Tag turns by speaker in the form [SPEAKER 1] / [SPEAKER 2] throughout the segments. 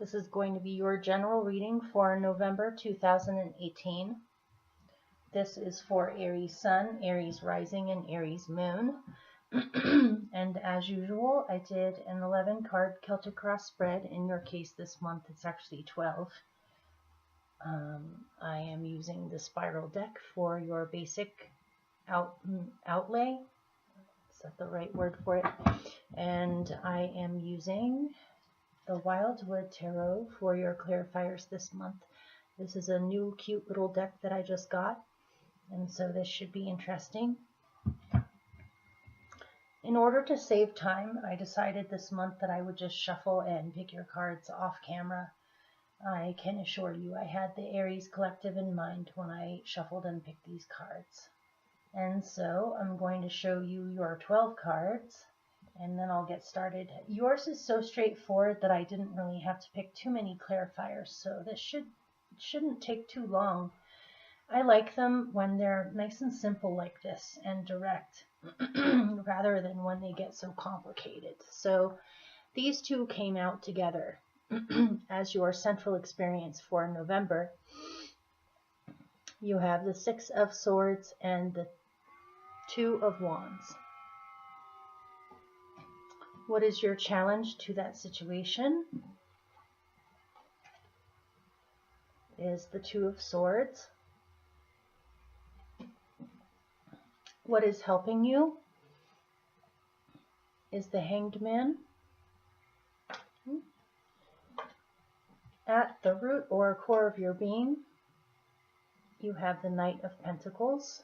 [SPEAKER 1] This is going to be your general reading for November 2018. This is for Aries Sun, Aries Rising, and Aries Moon. And as usual, I did an 11 card Celtic Cross spread. In your case this month, it's actually 12. I am using the spiral deck for your basic outlay. Is that the right word for it? And I am using the Wildwood Tarot for your clarifiers this month. This is a new cute little deck that I just got, and so this should be interesting. In order to save time, I decided this month that I would just shuffle and pick your cards off camera. I can assure you I had the Aries collective in mind when I shuffled and picked these cards. And so I'm going to show you your 12 cards, and then I'll get started. Yours is so straightforward that I didn't really have to pick too many clarifiers, so this shouldn't take too long. I like them when they're nice and simple like this and direct, rather than when they get so complicated. So these two came out together as your central experience for November. You have the Six of Swords and the Two of Wands. What is your challenge to that situation? Is the Two of Swords. What is helping you is the Hanged Man. At the root or core of your being, you have the Knight of Pentacles.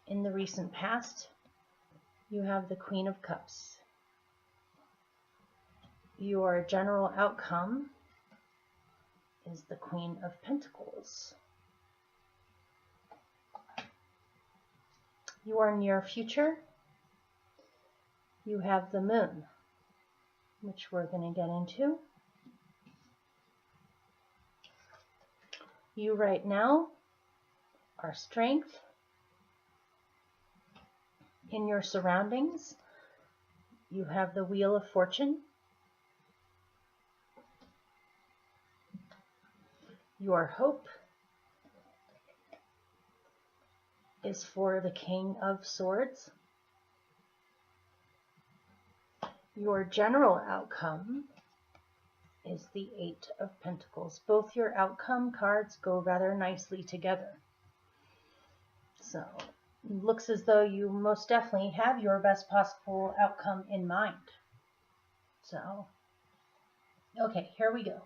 [SPEAKER 1] In the recent past, you have the Queen of Cups. Your general outcome is the Queen of Pentacles. Your near future, you have the Moon, which we're going to get into. You right now are strength. In your surroundings, you have the Wheel of Fortune. Your hope is for the King of Swords. Your general outcome is the Eight of Pentacles. Both your outcome cards go rather nicely together. So it looks as though you most definitely have your best possible outcome in mind. So, okay, here we go.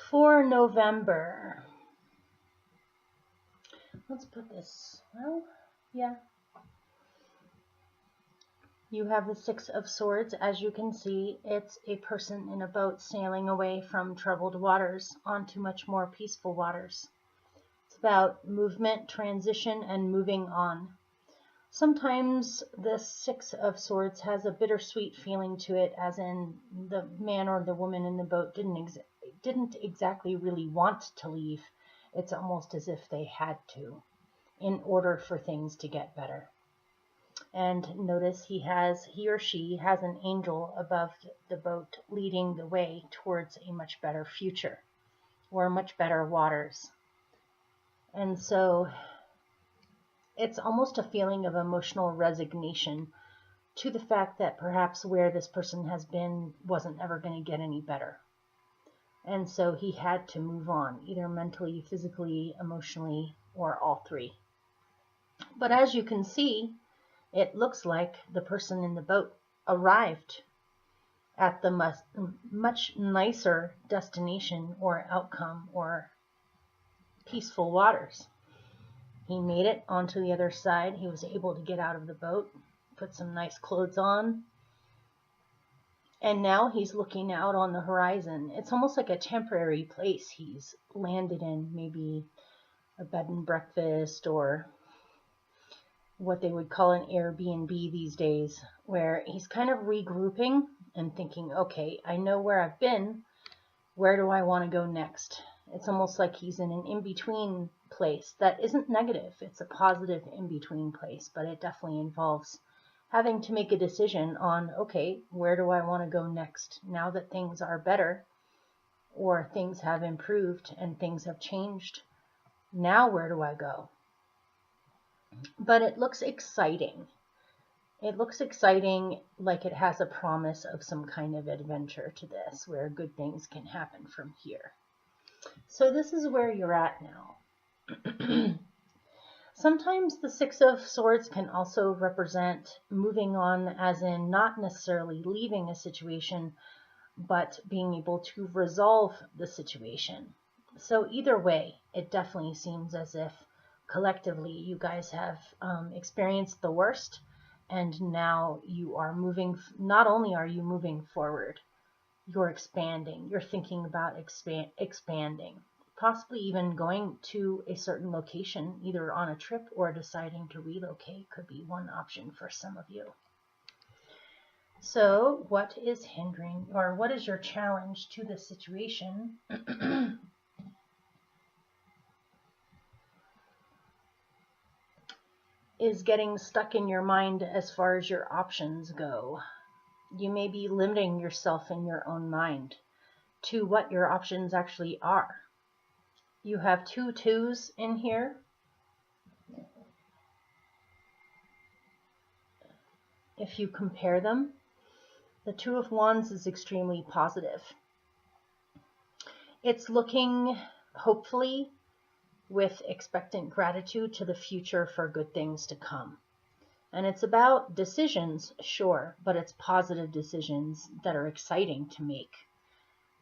[SPEAKER 1] For November, let's put this, well, yeah. You have the Six of Swords. As you can see, it's a person in a boat sailing away from troubled waters onto much more peaceful waters. It's about movement, transition, and moving on. Sometimes the Six of Swords has a bittersweet feeling to it, as in the man or the woman in the boat didn't exactly really want to leave. It's almost as if they had to in order for things to get better. And notice he or she has an angel above the boat leading the way towards a much better future or much better waters. And so it's almost a feeling of emotional resignation to the fact that perhaps where this person has been wasn't ever going to get any better. And so he had to move on, either mentally, physically, emotionally, or all three. But as you can see, it looks like the person in the boat arrived at the much nicer destination or outcome or peaceful waters. He made it onto the other side. He was able to get out of the boat, put some nice clothes on, and now he's looking out on the horizon. It's almost like a temporary place he's landed in, maybe a bed and breakfast or what they would call an Airbnb these days, where he's kind of regrouping and thinking, okay, I know where I've been, Where do I want to go next? It's almost like he's in an in-between place that isn't negative. It's a positive in-between place, but it definitely involves having to make a decision on, okay, where do I want to go next? Now that things are better, or things have improved and things have changed, now where do I go? But it looks exciting. It looks exciting, like it has a promise of some kind of adventure to this, where good things can happen from here. So this is where you're at now. Sometimes the Six of Swords can also represent moving on, as in not necessarily leaving a situation, but being able to resolve the situation. So either way, it definitely seems as if collectively you guys have experienced the worst, and now you are moving. Not only are you moving forward, you're expanding. You're thinking about expanding, possibly even going to a certain location, either on a trip or deciding to relocate could be one option for some of you. So what is hindering, or what is your challenge to this situation? Is getting stuck in your mind as far as your options go. You may be limiting yourself in your own mind to what your options actually are. You have 2 2s in here. If you compare them, the 2 of Wands is extremely positive. It's looking, hopefully, with expectant gratitude to the future for good things to come. And it's about decisions, sure, but it's positive decisions that are exciting to make.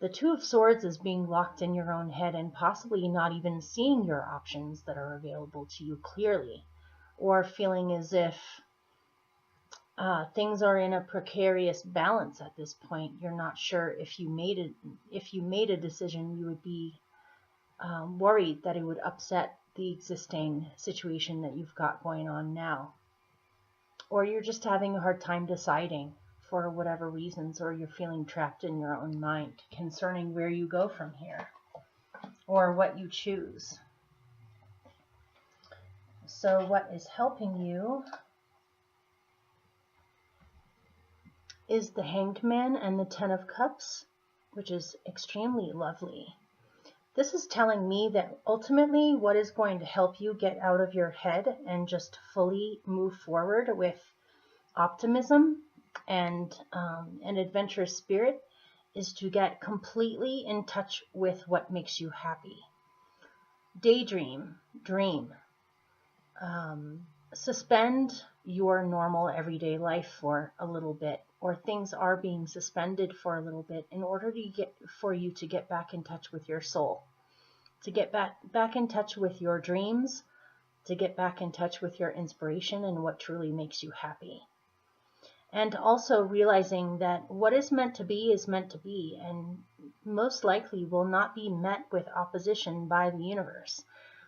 [SPEAKER 1] The 2 of Swords is being locked in your own head and possibly not even seeing your options that are available to you clearly, or feeling as if things are in a precarious balance at this point. You're not sure if you made a decision, you would be worried that it would upset the existing situation that you've got going on now. Or you're just having a hard time deciding for whatever reasons, or you're feeling trapped in your own mind concerning where you go from here or what you choose. So what is helping you is the Hanged Man and the 10 of Cups, which is extremely lovely. This is telling me that ultimately what is going to help you get out of your head and just fully move forward with optimism and an adventurous spirit is to get completely in touch with what makes you happy. Daydream, dream. Suspend your normal everyday life for a little bit, or things are being suspended for a little bit in order for you to get back in touch with your soul, to get back in touch with your dreams, to get back in touch with your inspiration and what truly makes you happy. And also realizing that what is meant to be is meant to be, and most likely will not be met with opposition by the universe.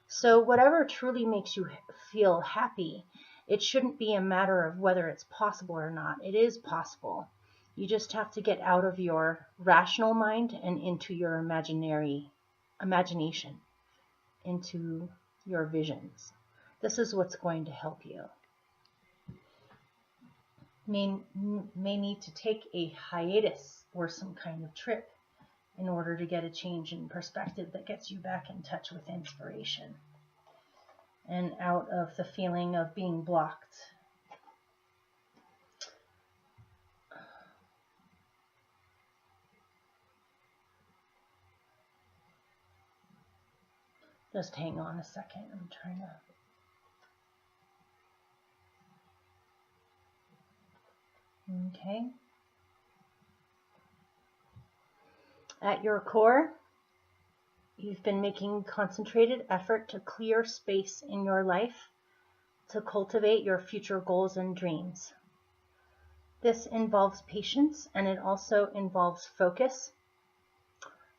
[SPEAKER 1] So whatever truly makes you feel happy, it shouldn't be a matter of whether it's possible or not. It is possible. You just have to get out of your rational mind and into your imagination, into your visions. This is what's going to help you. May need to take a hiatus or some kind of trip in order to get a change in perspective that gets you back in touch with inspiration and out of the feeling of being blocked. Just hang on a second. I'm trying to... Okay. At your core, you've been making concentrated effort to clear space in your life to cultivate your future goals and dreams. This involves patience, and it also involves focus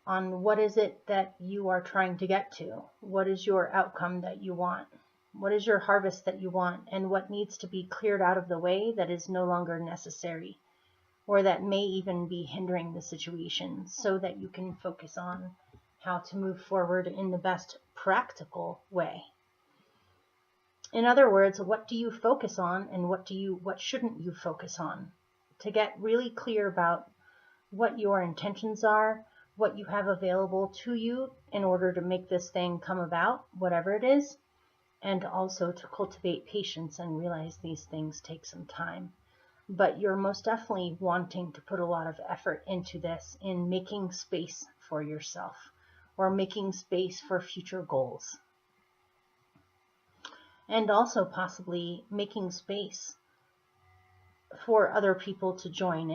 [SPEAKER 1] on what is it that you are trying to get to. What is your outcome that you want? What is your harvest that you want? And what needs to be cleared out of the way that is no longer necessary or that may even be hindering the situation, so that you can focus on how to move forward in the best practical way. In other words, what do you focus on and what shouldn't you focus on? To get really clear about what your intentions are, what you have available to you in order to make this thing come about, whatever it is, and also to cultivate patience and realize these things take some time. But you're most definitely wanting to put a lot of effort into this, in making space for yourself or making space for future goals. And also possibly making space for other people to join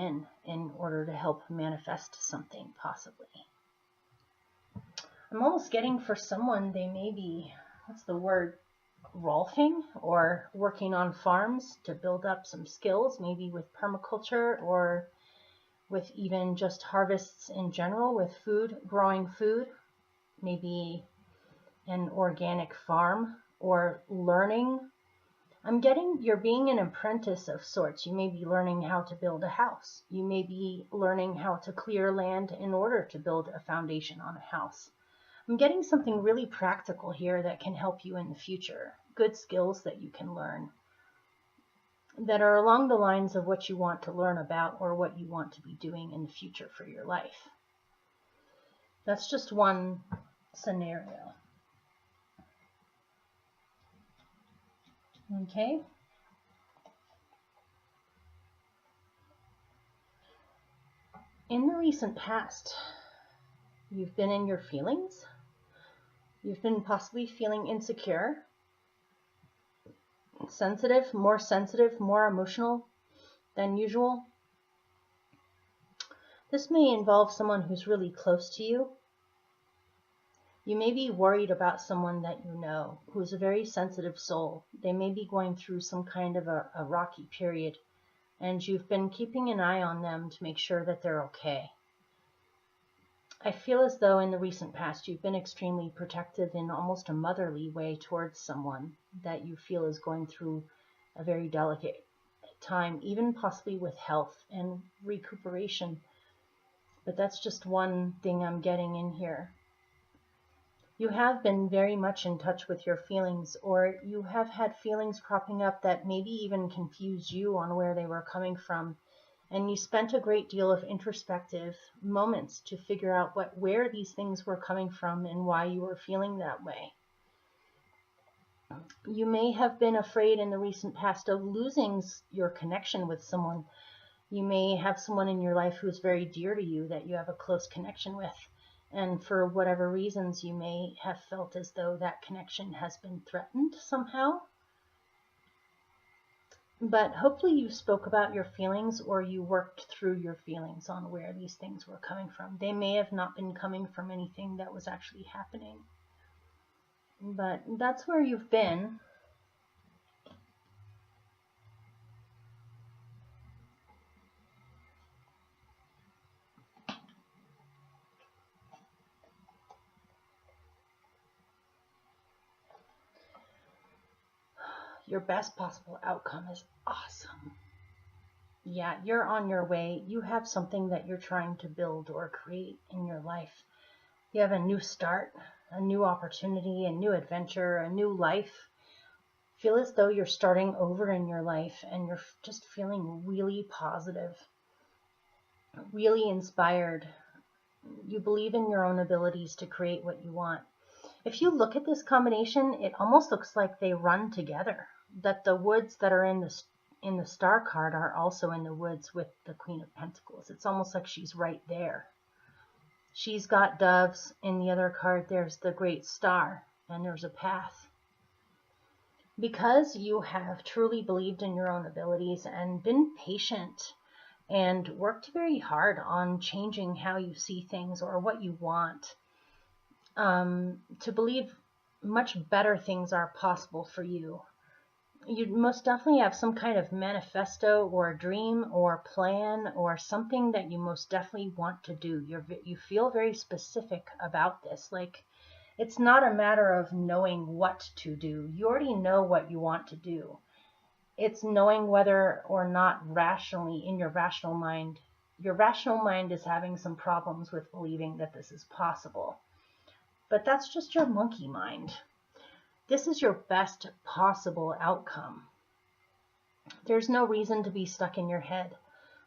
[SPEAKER 1] in order to help manifest something, possibly. I'm almost getting for someone, they may be, what's the word, rolfing or working on farms to build up some skills, maybe with permaculture or with even just harvests in general, with food, growing food, maybe an organic farm, or learning. I'm getting you're being an apprentice of sorts. You may be learning how to build a house. You may be learning how to clear land in order to build a foundation on a house. I'm getting something really practical here that can help you in the future. Good skills that you can learn that are along the lines of what you want to learn about or what you want to be doing in the future for your life. That's just one scenario. Okay. In the recent past, you've been in your feelings. You've been possibly feeling insecure, sensitive, more emotional than usual. This may involve someone who's really close to you. You may be worried about someone that you know who's a very sensitive soul. They may be going through some kind of a rocky period, and you've been keeping an eye on them to make sure that they're okay. I feel as though in the recent past you've been extremely protective in almost a motherly way towards someone that you feel is going through a very delicate time, even possibly with health and recuperation. But that's just one thing I'm getting in here. You have been very much in touch with your feelings, or you have had feelings cropping up that maybe even confused you on where they were coming from. And you spent a great deal of introspective moments to figure out where these things were coming from and why you were feeling that way. You may have been afraid in the recent past of losing your connection with someone. You may have someone in your life who is very dear to you that you have a close connection with. And for whatever reasons, you may have felt as though that connection has been threatened somehow. But hopefully you spoke about your feelings, or you worked through your feelings on where these things were coming from. They may have not been coming from anything that was actually happening. But that's where you've been. Your best possible outcome is awesome. Yeah, you're on your way. You have something that you're trying to build or create in your life. You have a new start, a new opportunity, a new adventure, a new life. Feel as though you're starting over in your life and you're just feeling really positive, really inspired. You believe in your own abilities to create what you want. If you look at this combination, it almost looks like they run together, that the woods that are in the star card are also in the woods with the Queen of Pentacles. It's almost like she's right there. She's got doves. In the other card, there's the great star, and there's a path. Because you have truly believed in your own abilities and been patient and worked very hard on changing how you see things or what you want, to believe much better things are possible for you. You most definitely have some kind of manifesto or a dream or plan or something that you most definitely want to do. You feel very specific about this. Like, it's not a matter of knowing what to do. You already know what you want to do. It's knowing whether or not rationally in your rational mind is having some problems with believing that this is possible. But that's just your monkey mind. This is your best possible outcome. There's no reason to be stuck in your head.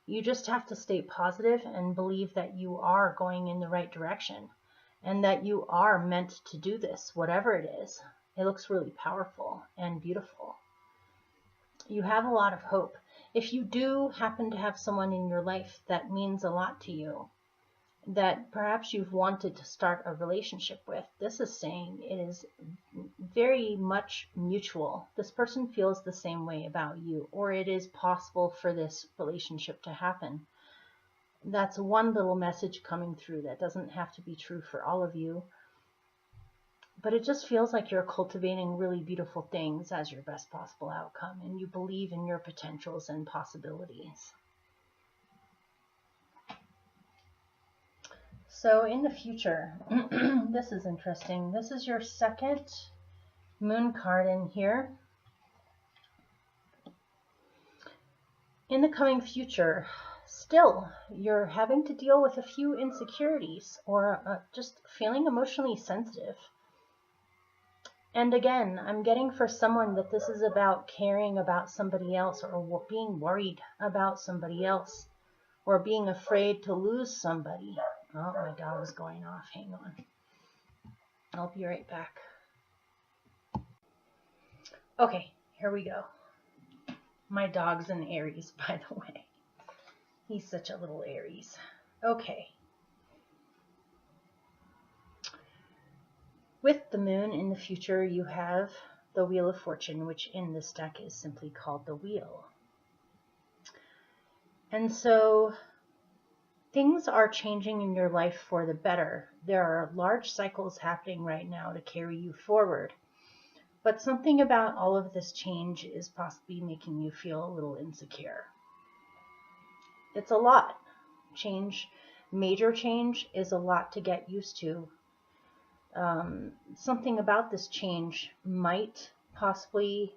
[SPEAKER 1] You just have to stay positive and believe that you are going in the right direction and that you are meant to do this, whatever it is. It looks really powerful and beautiful. You have a lot of hope. If you do happen to have someone in your life that means a lot to you, that perhaps you've wanted to start a relationship with, this is saying it is very much mutual. This person feels the same way about you, or it is possible for this relationship to happen. That's one little message coming through that doesn't have to be true for all of you, but it just feels like you're cultivating really beautiful things as your best possible outcome, and you believe in your potentials and possibilities. So in the future, this is interesting. This is your second moon card in here. In the coming future, still, you're having to deal with a few insecurities or just feeling emotionally sensitive. And again, I'm getting for someone that this is about caring about somebody else or being worried about somebody else or being afraid to lose somebody. Oh, my dog is going off. Hang on. I'll be right back. Okay, here we go. My dog's an Aries, by the way. He's such a little Aries. Okay. With the moon in the future, you have the Wheel of Fortune, which in this deck is simply called the Wheel. And so things are changing in your life for the better. There are large cycles happening right now to carry you forward. But something about all of this change is possibly making you feel a little insecure. It's a lot. Major change is a lot to get used to. Something about this change might possibly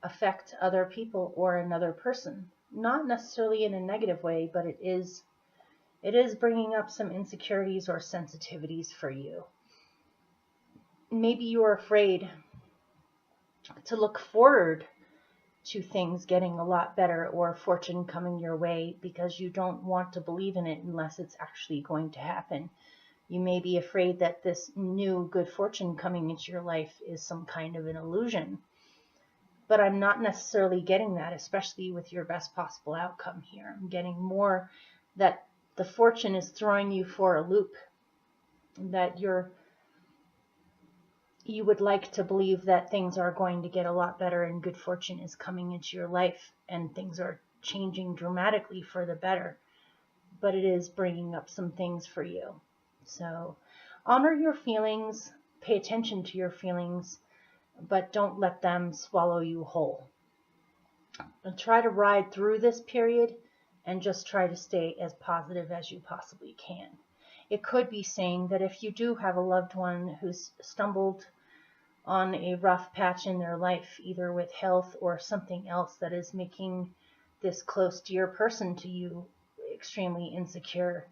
[SPEAKER 1] affect other people or another person. Not necessarily in a negative way, but it is bringing up some insecurities or sensitivities for you. Maybe you're afraid to look forward to things getting a lot better or fortune coming your way because you don't want to believe in it unless it's actually going to happen. You may be afraid that this new good fortune coming into your life is some kind of an illusion. But I'm not necessarily getting that, especially with your best possible outcome here. I'm getting more that the fortune is throwing you for a loop, that you would like to believe that things are going to get a lot better and good fortune is coming into your life and things are changing dramatically for the better. But it is bringing up some things for you. So honor your feelings, pay attention to your feelings, but don't let them swallow you whole. And try to ride through this period and just try to stay as positive as you possibly can. It could be saying that if you do have a loved one who's stumbled on a rough patch in their life, either with health or something else that is making this close dear person to you extremely insecure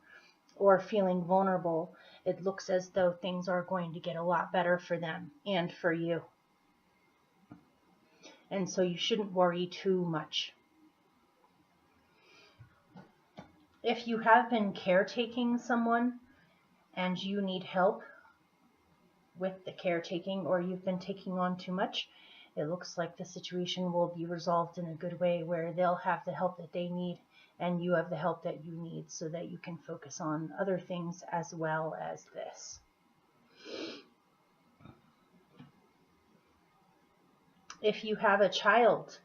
[SPEAKER 1] or feeling vulnerable, it looks as though things are going to get a lot better for them and for you. And so you shouldn't worry too much. If you have been caretaking someone and you need help with the caretaking, or you've been taking on too much, it looks like the situation will be resolved in a good way where they'll have the help that they need and you have the help that you need so that you can focus on other things as well as this. If you have a child,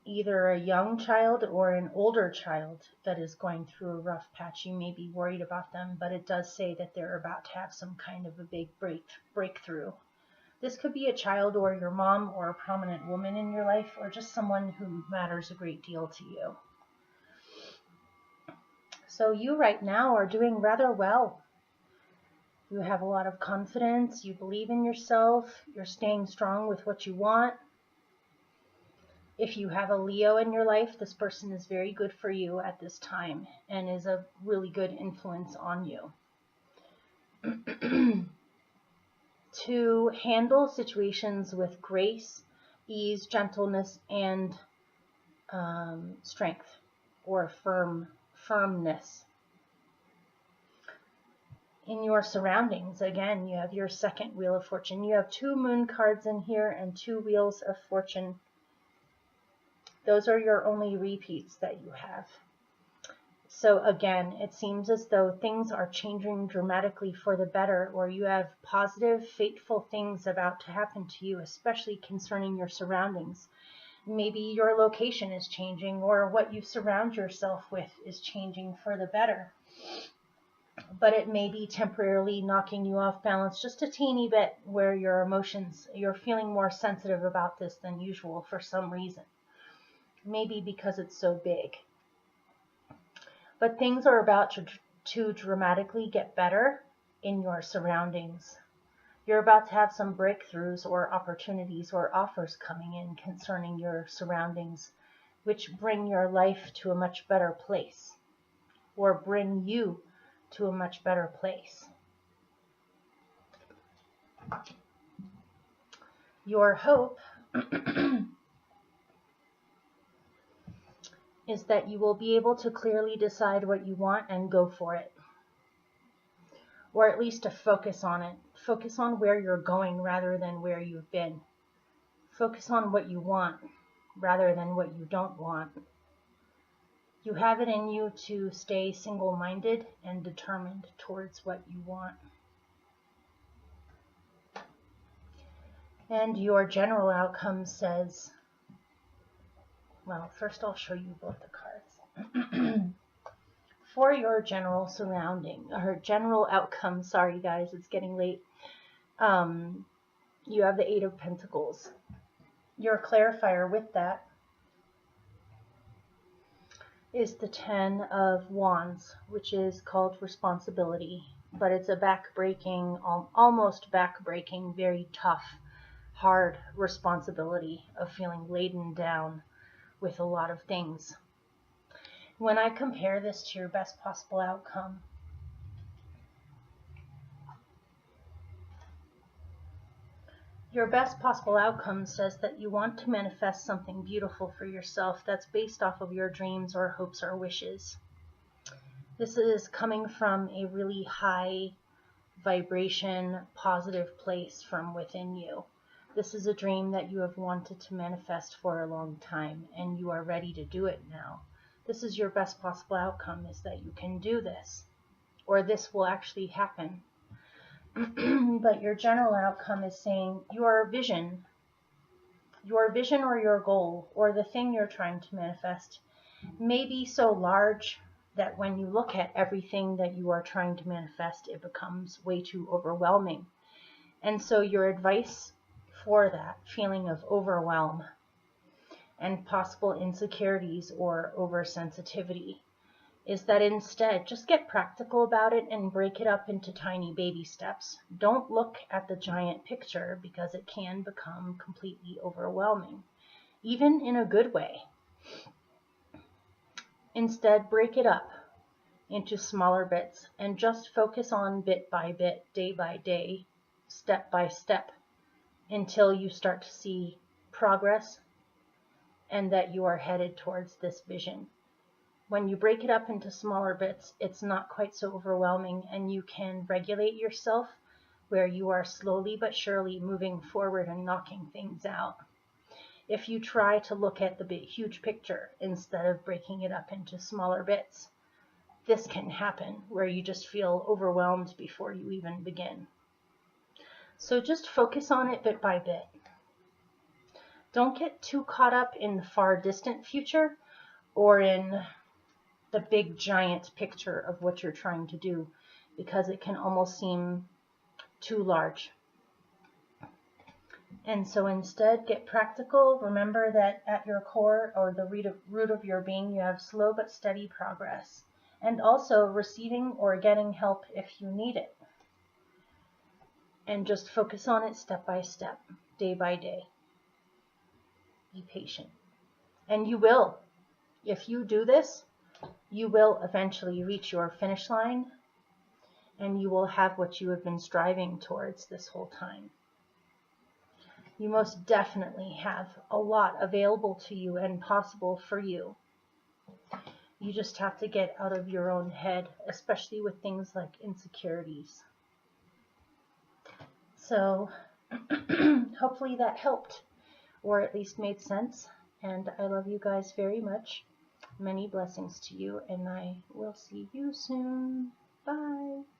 [SPEAKER 1] either a young child or an older child that is going through a rough patch, you may be worried about them, but it does say that they're about to have some kind of a big breakthrough. This could be a child or your mom or a prominent woman in your life or just someone who matters a great deal to you. So you right now are doing rather well. You have a lot of confidence, you believe in yourself, you're staying strong with what you want. If you have a Leo in your life, this person is very good for you at this time and is a really good influence on you. To handle situations with grace, ease, gentleness, and strength or firmness. In your surroundings, again, you have your second Wheel of Fortune. You have 2 moon cards in here and 2 Wheels of Fortune. Those are your only repeats that you have. So again, it seems as though things are changing dramatically for the better, or you have positive, fateful things about to happen to you, especially concerning your surroundings. Maybe your location is changing, or what you surround yourself with is changing for the better. But it may be temporarily knocking you off balance just a teeny bit, where your emotions, you're feeling more sensitive about this than usual for some reason. Maybe because it's so big. But things are about to dramatically get better in your surroundings. You're about to have some breakthroughs or opportunities or offers coming in concerning your surroundings, which bring your life to a much better place, or bring you to a much better place. Your hope is that you will be able to clearly decide what you want and go for it. Or at least to focus on it. Focus on where you're going rather than where you've been. Focus on what you want rather than what you don't want. You have it in you to stay single-minded and determined towards what you want. And your general outcome says, well, first I'll show you both the cards. For your general surrounding, or general outcome, sorry guys, it's getting late. You have the 8 of Pentacles. Your clarifier with that is the 10 of Wands, which is called responsibility, but it's a back-breaking, almost back-breaking, very tough, hard responsibility of feeling laden down with a lot of things. When I compare this to your best possible outcome, your best possible outcome says that you want to manifest something beautiful for yourself that's based off of your dreams or hopes or wishes. This is coming from a really high vibration, positive place from within you. This is a dream that you have wanted to manifest for a long time, and you are ready to do it now. This is your best possible outcome, is that you can do this, or this will actually happen. But your general outcome is saying your vision or your goal, or the thing you're trying to manifest, may be so large that when you look at everything that you are trying to manifest, it becomes way too overwhelming. And so your advice for that feeling of overwhelm and possible insecurities or oversensitivity is that instead just get practical about it and break it up into tiny baby steps. Don't look at the giant picture, because it can become completely overwhelming, even in a good way. Instead, break it up into smaller bits and just focus on bit by bit, day by day, step by step, until you start to see progress and that you are headed towards this vision. When you break it up into smaller bits, it's not quite so overwhelming, and you can regulate yourself where you are slowly but surely moving forward and knocking things out. If you try to look at the big, huge picture instead of breaking it up into smaller bits, this can happen where you just feel overwhelmed before you even begin. So just focus on it bit by bit. Don't get too caught up in the far distant future or in the big giant picture of what you're trying to do, because it can almost seem too large. And so instead, get practical. Remember that at your core, or the root of your being, you have slow but steady progress, and also receiving or getting help if you need it. And just focus on it step by step, day by day. Be patient. And you will. If you do this, you will eventually reach your finish line, and you will have what you have been striving towards this whole time. You most definitely have a lot available to you and possible for you. You just have to get out of your own head, especially with things like insecurities. So hopefully that helped, or at least made sense. And I love you guys very much. Many blessings to you, and I will see you soon. Bye.